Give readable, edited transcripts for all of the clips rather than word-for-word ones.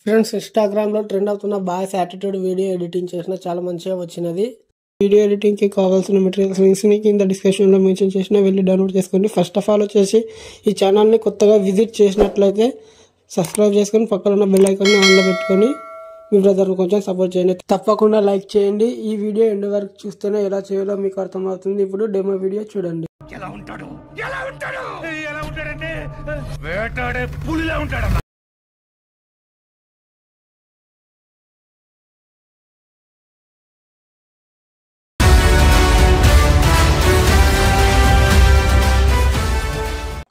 Friends, ఇన్‌స్టాగ్రామ్‌లో trend అవుతున్న boys attitude video editing చేసిన చాలా మంచిగా వచ్చినది. వీడియో ఎడిటింగ్‌కి కావాల్సిన మెటీరియల్స్ లింక్స్‌ని కింద డిస్క్రిప్షన్‌లో మెన్షన్ చేసిన వెళ్ళి డౌన్లోడ్ చేసుకోండి. ఫస్ట్ ఆఫ్ ఆల్ వచ్చేసి ఈ ఛానల్‌ని కొత్తగా విజిట్ చేసినట్లయితే సబ్స్క్రైబ్ చేసుకొని పక్కన ఉన్న బెల్ ఐకాన్ని ఆన్లో పెట్టుకొని మీ బ్రదర్ని కొంచెం సపోర్ట్ చేయండి. తప్పకుండా లైక్ చేయండి. ఈ వీడియో ఎండ్ వరకు చూస్తేనే ఎలా చేయాలో మీకు అర్థమవుతుంది. ఇప్పుడు డెమో వీడియో చూడండి. ఎలా ఉంటాడు ఎలా ఉంటాడు ఎలా ఉంటాడంటే వేటాడే పులిలా ఉంటాడు.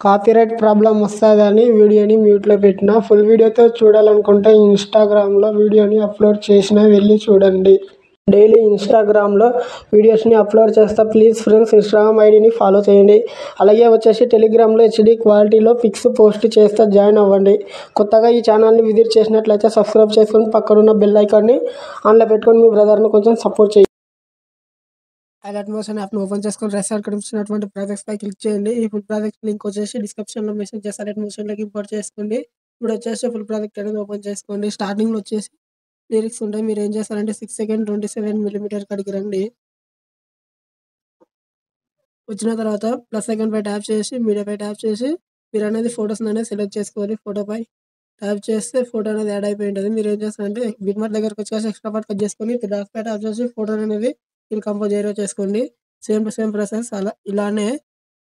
కాపీరైట్ ప్రాబ్లం వస్తుందని వీడియోని మ్యూట్లో పెట్టిన. ఫుల్ వీడియోతో చూడాలనుకుంటే ఇన్‌స్టాగ్రామ్‌లో వీడియోని అప్లోడ్ చేసిన వెళ్ళి చూడండి. డైలీ ఇన్‌స్టాగ్రామ్‌లో వీడియోస్ని అప్లోడ్ చేస్తా. ప్లీజ్ ఫ్రెండ్స్, ఇన్‌స్టాగ్రామ్ ఐడిని ఫాలో చేయండి. అలాగే వచ్చేసి టెలిగ్రామ్‌లో హెచ్‌డి క్వాలిటీలో పిక్స్ పోస్ట్ చేస్తా, జాయిన్ అవ్వండి. కొత్తగా ఈ ఛానల్ని విజిట్ చేసినట్లయితే సబ్స్క్రైబ్ చేసుకొని పక్కనున్న బెల్ ఐకాన్ని ఆన్లో పెట్టుకొని మీ బ్రదర్ని కొంచెం సపోర్ట్ చేయండి. అలర్ట్ మోషన్ యాప్‌ని ఓపెన్ చేసుకొని రైట్ సైడ్ కనిపిస్తున్నటువంటి ప్రాజెక్ట్స్ పై క్లిక్ చేయండి. ఈ ఫుల్ ప్రాజెక్ట్ లింక్ వచ్చేసి డిస్క్రిప్షన్‌లో మెన్షన్ చేసి అలర్ట్ మోషన్‌లోకి ఇంపోర్ట్ చేసుకోండి. ఇప్పుడు వచ్చేసి ఫుల్ ప్రాజెక్ట్ అనేది ఓపెన్ చేసుకోండి. స్టార్టింగ్‌లో వచ్చేసి లిరిక్స్ ఉంటాయి. మీరు ఏం చేస్తారంటే 6 సెకండ్ 27 మిల్లీమీటర్ కాడికి రండి. వచ్చిన తర్వాత ప్లస్ ఐకాన్ పై ట్యాప్ చేసి మీడియా పై ట్యాప్ చేసి మీరు అనేది ఫోటోస్ అనేది సెలెక్ట్ చేసుకోవాలి. ఫోటోపై ట్యాప్ చేస్తే ఫోటో అనేది యాడ్ అయిపోయి ఉంటుంది. మీరు ఏం చేస్తారంటే బిట్‌మార్క్ దగ్గరకు వచ్చేసి ఎక్స్ట్రా పార్ట్ కట్ చేసుకొని డాట్స్ పై ట్యాప్ చేసి ఫోటో అనేది ఫిల్ కంపోజ్ ఏరియా చేసుకోండి. సేమ్ ప్రాసెస్ ఇలానే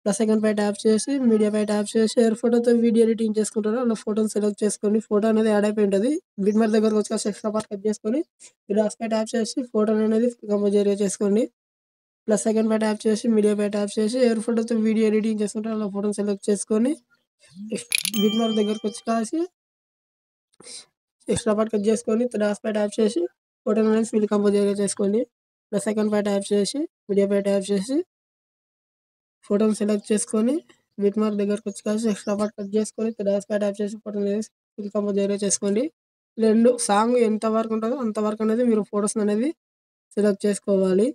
ప్లస్ ఐకాన్ పై ట్యాప్ చేసి మీడియా పై ట్యాప్ చేసి ఎవరి ఫోటోతో వీడియో ఎడిటింగ్ చేసుకుంటారో అలా ఫోటోని సెలెక్ట్ చేసుకొని ఫోటో అనేది యాడ్ అయిపోయి ఉంటుంది. బిట్‌మార్క్ దగ్గరకు వచ్చేసి ఎక్స్ట్రా పార్ట్ కట్ చేసుకొని డాట్స్ పై ట్యాప్ చేసి ఫోటో అనేది ఫిల్ కంపోజ్ ఏరియా చేసుకోండి. ప్లస్ ఐకాన్ పై ట్యాప్ చేసి మీడియా పై ట్యాప్ చేసి ఎవరి ఫోటోతో వీడియో ఎడిటింగ్ చేసుకుంటారో అలా ఫోటోని సెలెక్ట్ చేసుకొని బిట్‌మార్క్ దగ్గరకు వచ్చి ఎక్స్ట్రా పార్ట్ కట్ చేసుకొని డాట్స్ పై ట్యాప్ చేసి ఫోటో అనేది ఫిల్ కంపోజ్ ఏరియా చేసుకోండి. ప్లస్ ఐకాన్ పై ట్యాప్ చేసి మీడియా పై ట్యాప్ చేసి ఫోటోని సెలెక్ట్ చేసుకొని బిట్‌మార్క్ దగ్గరకు వచ్చి ఎక్స్ట్రా పార్ట్ కట్ చేసుకొని డాట్స్ పై ట్యాప్ చేసి ఫోటో అనేది ఫిల్ కంపోజ్ ఏరియా చేసుకోండి. సాంగ్ ఎంత వరకు ఉంటుందో అంతవరకు అనేది మీరు ఫోటోస్ అనేది సెలెక్ట్ చేసుకోవాలి.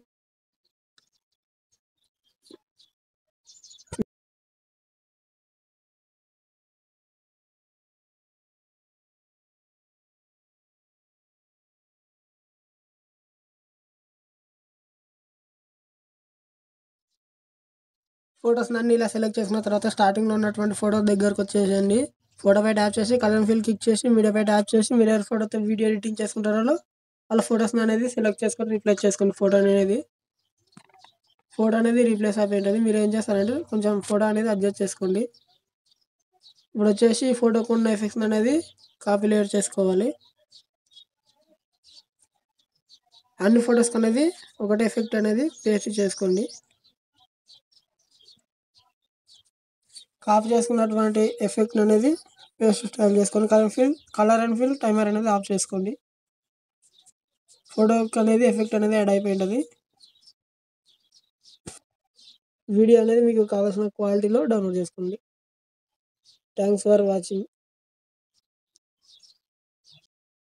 ఫోటోస్‌ని అన్ని ఇలా సెలెక్ట్ చేసుకున్న తర్వాత స్టార్టింగ్‌లో ఉన్నటువంటి ఫోటో దగ్గరకు వచ్చేసేయండి. ఫోటోపై ట్యాప్ చేసి కలర్ ఫిల్ క్లిక్ చేసి మీడియాపై ట్యాప్ చేసి మీరు ఎవరి ఫోటోతో వీడియో ఎడిటింగ్ చేసుకుంటారో వాళ్ళ ఫోటోస్‌ని అనేది సెలెక్ట్ చేసుకొని రీప్లేస్ చేసుకోండి. ఫోటో అనేది రీప్లేస్ అయిపోయి ఉంటుంది. మీరు ఏం చేస్తారంటే కొంచెం ఫోటో అనేది అడ్జస్ట్ చేసుకోండి. ఇప్పుడు వచ్చేసి ఫోటోకు ఉన్న ఎఫెక్ట్స్ అనేది కాపీ లేయర్ చేసుకోవాలి. అన్ని ఫోటోస్‌కి అనేది ఒకటే ఎఫెక్ట్ అనేది పేస్ట్ చేసుకోండి. కాపీ చేసుకున్నటువంటి ఎఫెక్ట్ అనేది పేస్ట్ స్టైల్ చేసుకొని కలర్ అండ్ ఫిల్ టైమర్ అనేది ఆఫ్ చేసుకోండి. ఫోటోకి అనేది ఎఫెక్ట్ అనేది యాడ్ అయిపోయి ఉంటుంది. వీడియో అనేది మీకు కావాల్సిన క్వాలిటీలో డౌన్లోడ్ చేసుకోండి. Thanks for watching.